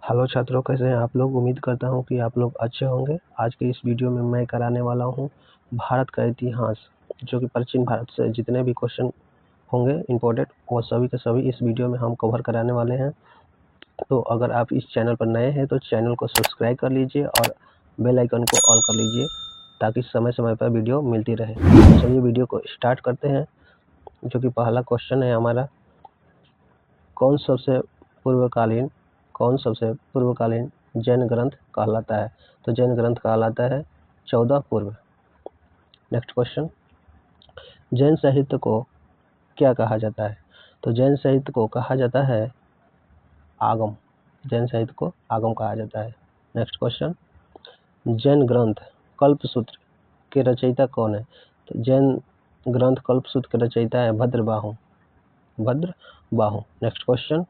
Hello छात्रों, कैसे हैं आप लोग। उम्मीद करता हूं कि आप लोग अच्छे होंगे। आज के इस वीडियो में मैं कराने वाला हूं भारत का इतिहास, जो कि प्राचीन भारत से जितने भी क्वेश्चन होंगे इम्पोर्टेंट, वो सभी के सभी इस वीडियो में हम कवर कराने वाले हैं। तो अगर आप इस चैनल पर नए हैं तो चैनल को सब्सक्राइब कर लीजिए और बेल आइकन को ऑल कर लीजिए, ताकि समय समय पर वीडियो मिलती रहे। तो चलिए वीडियो को स्टार्ट करते हैं। जो कि पहला क्वेश्चन है हमारा, कौन सबसे पूर्वकालीन जैन ग्रंथ कहलाता है। तो जैन ग्रंथ कहलाता है 14 पूर्व। नेक्स्ट क्वेश्चन, जैन साहित्य को क्या कहा जाता है। तो जैन साहित्य को कहा जाता है आगम। जैन साहित्य को आगम कहा जाता है। नेक्स्ट क्वेश्चन, जैन ग्रंथ कल्पसूत्र के रचयिता कौन है। तो जैन ग्रंथ कल्पसूत्र के रचयिता है भद्रबाहु। नेक्स्ट क्वेश्चन,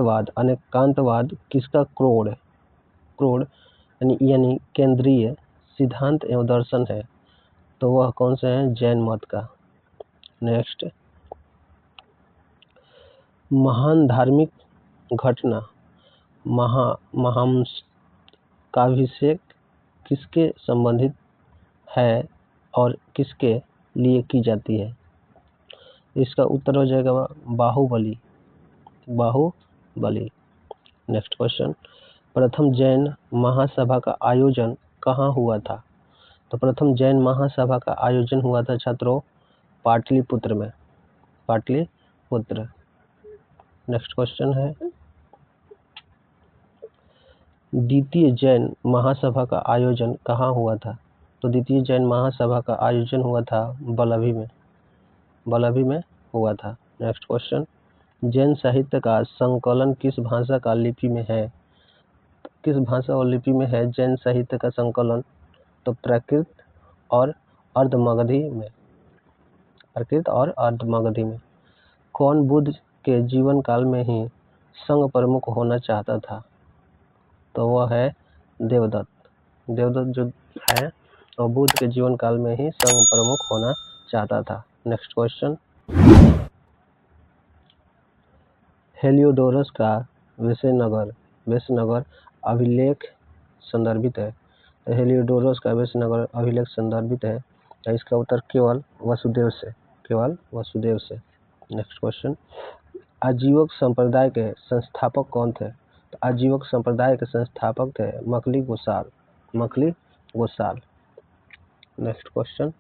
अनेकांतवाद किसका क्रोड यानी केंद्रीय सिद्धांत एवं दर्शन है। तो वह कौन से हैं, जैन मत का। नेक्स्ट, महान धार्मिक घटना महामस्तकाभिषेक किसके संबंधित है और किसके लिए की जाती है। इसका उत्तर हो जाएगा बाहुबली। नेक्स्ट क्वेश्चन, प्रथम जैन महासभा का आयोजन कहाँ हुआ था। तो प्रथम जैन महासभा का आयोजन हुआ था छात्रों पाटलिपुत्र में। नेक्स्ट क्वेश्चन है, द्वितीय जैन महासभा का आयोजन कहाँ हुआ था। तो द्वितीय जैन महासभा का आयोजन हुआ था बलभी में हुआ था। नेक्स्ट क्वेश्चन, जैन साहित्य का संकलन किस भाषा का लिपि में है। किस भाषा और लिपि में है जैन साहित्य का संकलन। तो प्राकृत और अर्धमगधी में। कौन बुद्ध के जीवन काल में ही संघ प्रमुख होना चाहता था। तो वह है देवदत्त जो है, और बुद्ध के जीवन काल में ही संघ प्रमुख होना चाहता था। नेक्स्ट क्वेश्चन, हेलियोडोरस का वेशनगर अभिलेख संदर्भित है। तो हेलियोडोरस का वेशनगर अभिलेख संदर्भित है। तो इसका उत्तर केवल वसुदेव से। नेक्स्ट क्वेश्चन, आजीवक संप्रदाय के संस्थापक कौन थे। तो आजीवक संप्रदाय के संस्थापक थे मखली गोसाल। नेक्स्ट क्वेश्चन,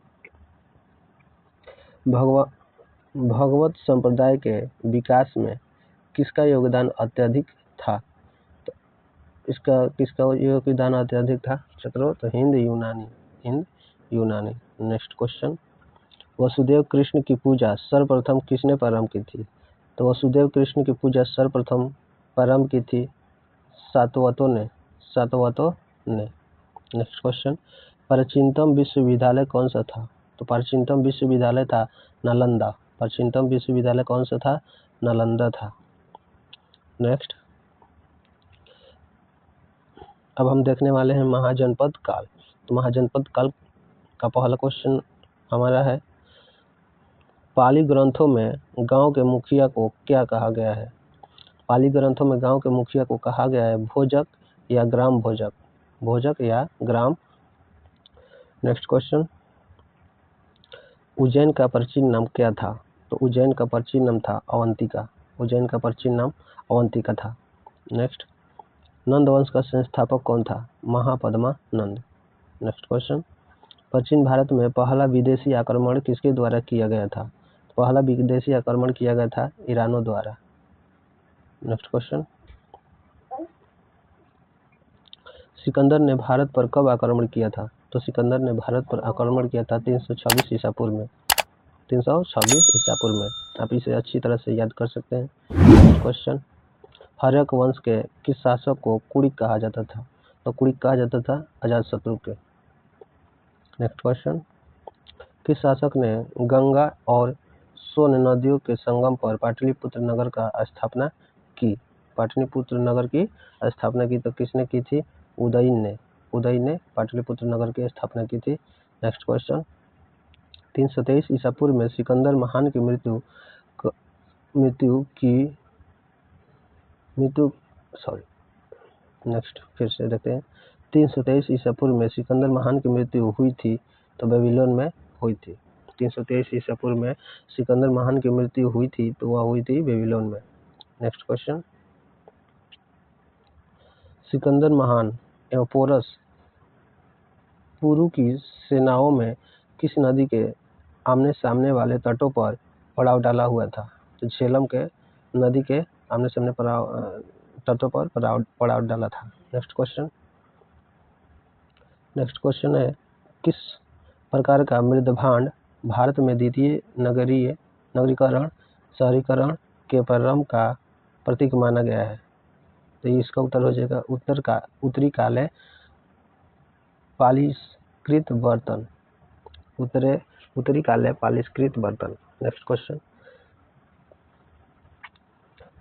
भगवत संप्रदाय के विकास में किसका योगदान अत्यधिक था। तो इसका किसका योगदान अत्यधिक था छात्रों। तो हिंद यूनानी। नेक्स्ट क्वेश्चन, वसुदेव कृष्ण की पूजा सर्वप्रथम किसने प्रारंभ की थी। तो वसुदेव कृष्ण की पूजा सर्वप्रथम प्रारंभ की थी सातवतों ने। नेक्स्ट क्वेश्चन, प्राचीनतम विश्वविद्यालय कौन सा था। तो प्राचीनतम विश्वविद्यालय था नालंदा। था। नेक्स्ट, अब हम देखने वाले हैं महाजनपद काल। तो महाजनपद काल का पहला क्वेश्चन हमारा है, पाली ग्रंथों में गांव के मुखिया को क्या कहा गया है। पाली ग्रंथों में गांव के मुखिया को कहा गया है भोजक या ग्राम नेक्स्ट क्वेश्चन, उज्जैन का प्राचीन नाम क्या था। तो उज्जैन का प्राचीन नाम था अवंतिका था। नेक्स्ट, नंद वंश का संस्थापक कौन था। महापद्मा नंद। नेक्स्ट क्वेश्चन, प्राचीन भारत में पहला विदेशी आक्रमण किसके द्वारा किया गया था। पहला विदेशी आक्रमण किया गया था ईरानों द्वारा। नेक्स्ट क्वेश्चन, सिकंदर ने भारत पर कब आक्रमण किया था। तो सिकंदर ने भारत पर आक्रमण किया था 326 ईसा पूर्व में। आप इसे अच्छी तरह से याद कर सकते हैं। नेक्स्ट क्वेश्चन, हर्यक वंश के किस शासक को कुड़िक कहा जाता था। तो कुड़िक कहा जाता था अजातशत्रु के। नेक्स्ट क्वेश्चन, किस शासक ने गंगा और सोन नदियों के संगम पर पाटलिपुत्र नगर की स्थापना की। तो किसने की थी, उदयन ने पाटलिपुत्र नगर की स्थापना की थी। नेक्स्ट क्वेश्चन, 323 ईसा पूर्व में सिकंदर महान की मृत्यु नेक्स्ट फिर से देखते हैं। 323 ईसा पूर्व में सिकंदर महान की मृत्यु हुई थी तो बेबीलोन में हुई थी। 323 ईसा पूर्व में सिकंदर महान की मृत्यु हुई थी तो वह हुई थी बेबीलोन में। नेक्स्ट क्वेश्चन, सिकंदर महान एवं पोरस पुरु की सेनाओं में किस नदी के आमने सामने वाले तटों पर पड़ाव डाला हुआ था? तो झेलम के नदी के आमने सामने तटों पर पड़ाव डाला था। नेक्स्ट क्वेश्चन है, किस प्रकार का मृदभांड भारत में द्वितीय नगरीकरण शहरीकरण के प्रारंभ का प्रतीक माना गया है? तो इसका उत्तर हो जाएगा उत्तरी काले पालिशकृत बर्तन। उत्तरी काले पालिशकृत बर्तन। नेक्स्ट क्वेश्चन,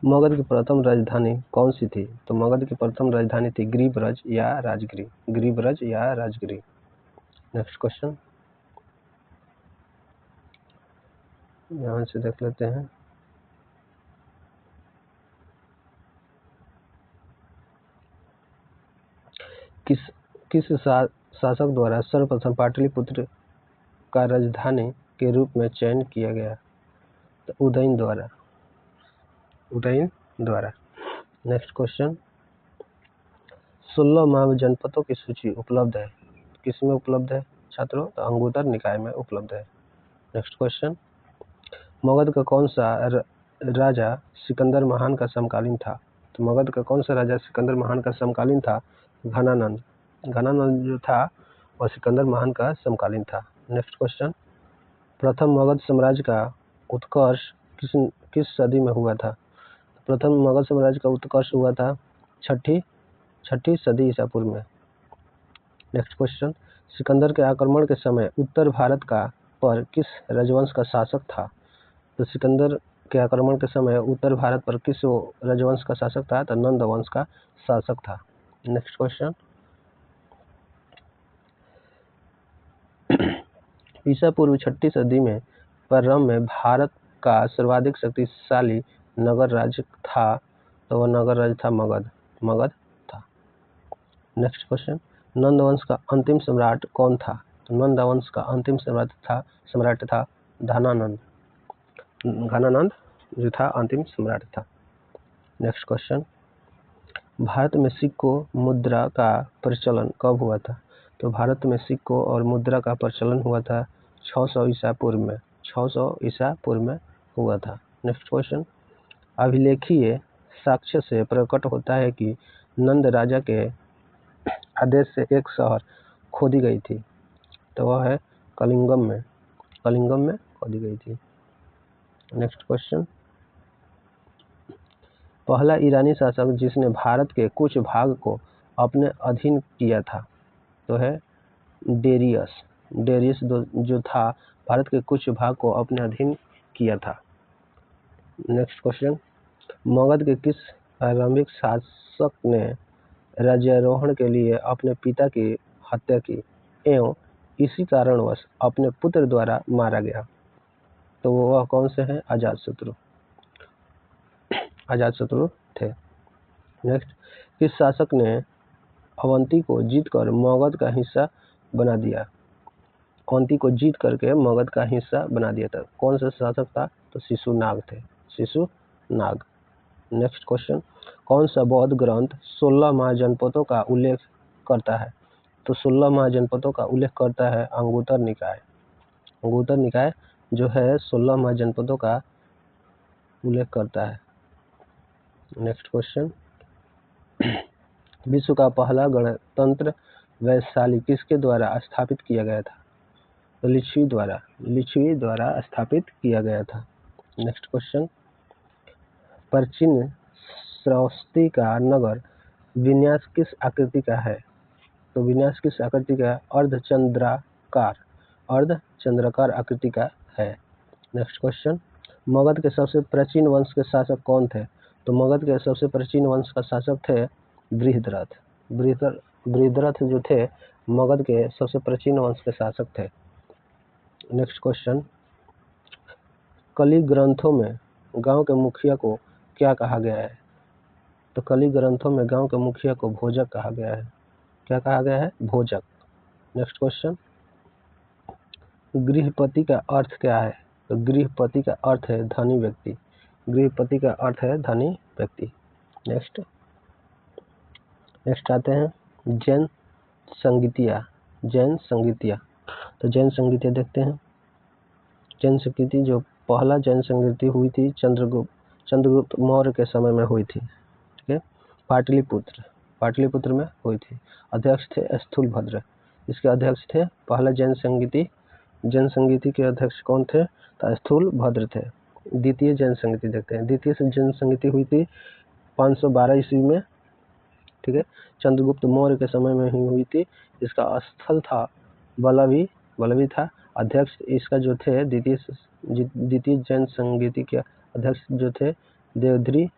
मगध की प्रथम राजधानी कौन सी थी? तो मगध की प्रथम राजधानी थी गिरिब्रज या राजगिरी। नेक्स्ट क्वेश्चन, यहाँ से देख लेते हैं। किस शासक द्वारा सर्वप्रथम पाटलिपुत्र का राजधानी के रूप में चयन किया गया? तो उदयन द्वारा। नेक्स्ट क्वेश्चन, 16 महाजनपदों की सूची उपलब्ध है, किसमें उपलब्ध है छात्रों? तो अंगुतर निकाय में उपलब्ध है। नेक्स्ट क्वेश्चन, मगध का कौन सा राजा सिकंदर महान का समकालीन था? तो मगध का कौन सा राजा सिकंदर महान का समकालीन था? घनानंद जो था वह सिकंदर महान का समकालीन था। नेक्स्ट क्वेश्चन, प्रथम मगध साम्राज्य का उत्कर्ष किस सदी में हुआ था? प्रथम मगध साम्राज्य का उत्कर्ष हुआ था छठी सदी ईसा पूर्व में। नेक्स्ट क्वेश्चन, सिकंदर के आक्रमण के समय उत्तर भारत पर किस राजवंश का शासक था? तो सिकंदर के आक्रमण के समय उत्तर भारत पर किस राजवंश का शासक था? तो नंद वंश का शासक था। नेक्स्ट क्वेश्चन, ईसा पूर्व छठी सदी में प्रारंभ में भारत का सर्वाधिक शक्तिशाली नगर राज्य था तो वह नगर राज्य था मगध था। नेक्स्ट क्वेश्चन, नंद वंश का अंतिम सम्राट कौन था? तो नंद वंश का अंतिम सम्राट था घनानंद जो था अंतिम सम्राट था। नेक्स्ट क्वेश्चन, भारत में सिक्कों मुद्रा का प्रचलन कब हुआ था? तो भारत में सिक्कों और मुद्रा का प्रचलन हुआ था 600 ईसा पूर्व में हुआ था। नेक्स्ट क्वेश्चन, अभिलेखीय साक्ष्य से प्रकट होता है कि नंद राजा के आदेश से एक शहर खोदी गई थी तो वह है कलिंगम में खोदी गई थी। नेक्स्ट क्वेश्चन, पहला ईरानी शासक जिसने भारत के कुछ भाग को अपने अधीन किया था तो है डेरियस जो था भारत के कुछ भाग को अपने अधीन किया था। नेक्स्ट क्वेश्चन, मगध के किस प्रारंभिक शासक ने राज्यारोहण के लिए अपने पिता की हत्या की एवं इसी कारणवश अपने पुत्र द्वारा मारा गया? तो वह कौन से हैं? अजातशत्रु थे। नेक्स्ट, किस शासक ने अवंती को जीतकर मगध का हिस्सा बना दिया? अवंती को जीत करके मगध का हिस्सा बना दिया था। कौन सा शासक था? तो शिशुनाग। नेक्स्ट क्वेश्चन, कौन सा बौद्ध ग्रंथ 16 महाजनपदों का उल्लेख करता है? तो 16 महाजनपदों का उल्लेख करता है अंगुतर निकाय जो है 16 महाजनपदों का उल्लेख करता है। नेक्स्ट क्वेश्चन, विश्व का पहला गणतंत्र वैशाली किसके द्वारा स्थापित किया गया था? तो लिच्छवी द्वारा स्थापित किया गया था। नेक्स्ट क्वेश्चन, प्राचीन श्रावस्ती का नगर विन्यास किस आकृति का है? तो विन्यास किस आकृति का? अर्धचंद्राकार आकृति का है। नेक्स्ट क्वेश्चन, मगध के सबसे प्राचीन वंश के शासक कौन थे? तो मगध के सबसे प्राचीन वंश का शासक थे बृहद्रथ जो थे मगध के सबसे प्राचीन वंश के शासक थे। नेक्स्ट क्वेश्चन, कलि ग्रंथों में गांव के मुखिया को क्या कहा गया है? तो कली ग्रंथों में गांव के मुखिया को भोजक कहा गया है। क्या कहा गया है? भोजक। नेक्स्ट क्वेश्चन, गृहपति का अर्थ क्या है? तो गृहपति का अर्थ है धनी व्यक्ति। गृहपति का अर्थ है धनी व्यक्ति। नेक्स्ट आते हैं जैन संगीतिया। जैन संगीतिया, तो जैन संगीतिया देखते हैं। जैन संगीति, जो पहला जैन संगीति हुई थी चंद्रगुप्त मौर्य के समय में हुई थी। ठीक है, पाटलिपुत्र में हुई थी। अध्यक्ष थे स्थूलभद्र। इसके अध्यक्ष थे पहला जैन संगीति के अध्यक्ष कौन थे? तो स्थूलभद्र थे। द्वितीय जैन संगीति देखते हैं। द्वितीय जैन संगीति हुई थी 512 ईस्वी में। ठीक है, चंद्रगुप्त मौर्य के समय में ही हुई थी। इसका स्थल था वल्लभी था। अध्यक्ष इसका जो थे द्वितीय जैन संगीति के अध्यक्ष जो थे देवधि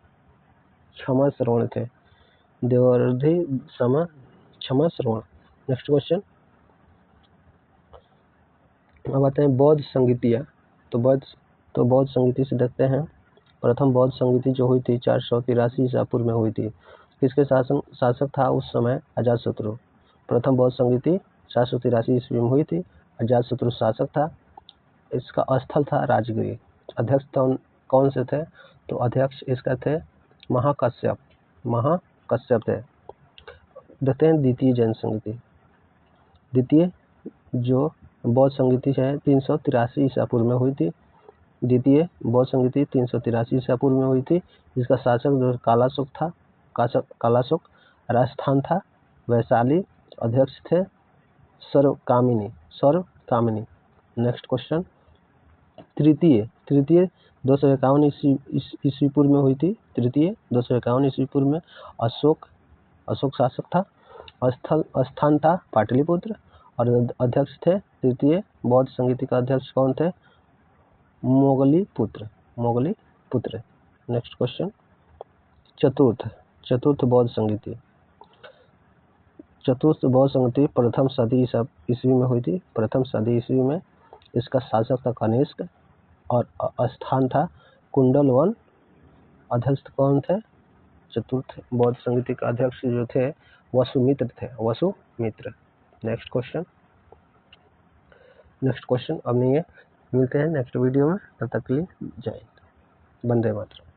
क्षमा श्रवण थे। नेक्स्ट क्वेश्चन, अब आते हैं बौद्ध संगीतिया। तो बौद्ध संगीति से देखते हैं। प्रथम बौद्ध संगीति जो हुई थी 483 ईसा पूर्व में हुई थी। किसके शासक था उस समय? अजातशत्रु। प्रथम बौद्ध संगीति 483 ईस्वी में हुई थी। अजातशत्रु शासक था। इसका स्थल था राजगिरी। अध्यक्ष कौन से थे? तो अध्यक्ष इसका थे महाकश्यप थे। देखते हैं द्वितीय जैन संगीति। द्वितीय जो बौद्ध संगीति है 383 ईसा पूर्व में हुई थी। द्वितीय बौद्ध संगीति 383 ईसा पूर्व में हुई थी। जिसका शासक जो कालाशोक था। राजस्थान था। वैशाली। अध्यक्ष थे सर्वकामिनी। नेक्स्ट क्वेश्चन, तृतीय 251 ईस्वी पूर्व में हुई थी। तृतीय 251 ईस्वी पूर्व में अशोक शासक था। स्थान था पाटलिपुत्र और अध्यक्ष थे तृतीय बौद्ध संगीति का अध्यक्ष कौन थे? मोगलीपुत्र। नेक्स्ट क्वेश्चन, चतुर्थ बौद्ध संगीति। चतुर्थ बौद्ध संगीति प्रथम सदी ईस्वी में हुई थी। प्रथम सदी ईस्वी में इसका शासक था कनिष्क और स्थान था कुंडलवन। अध्यक्ष कौन थे? चतुर्थ बौद्ध संगीति का अध्यक्ष जो थे वसुमित्र थे। नेक्स्ट क्वेश्चन अब नहीं है। मिलते हैं नेक्स्ट वीडियो में। तब तक के लिए जय हिंद, वंदे मातरम।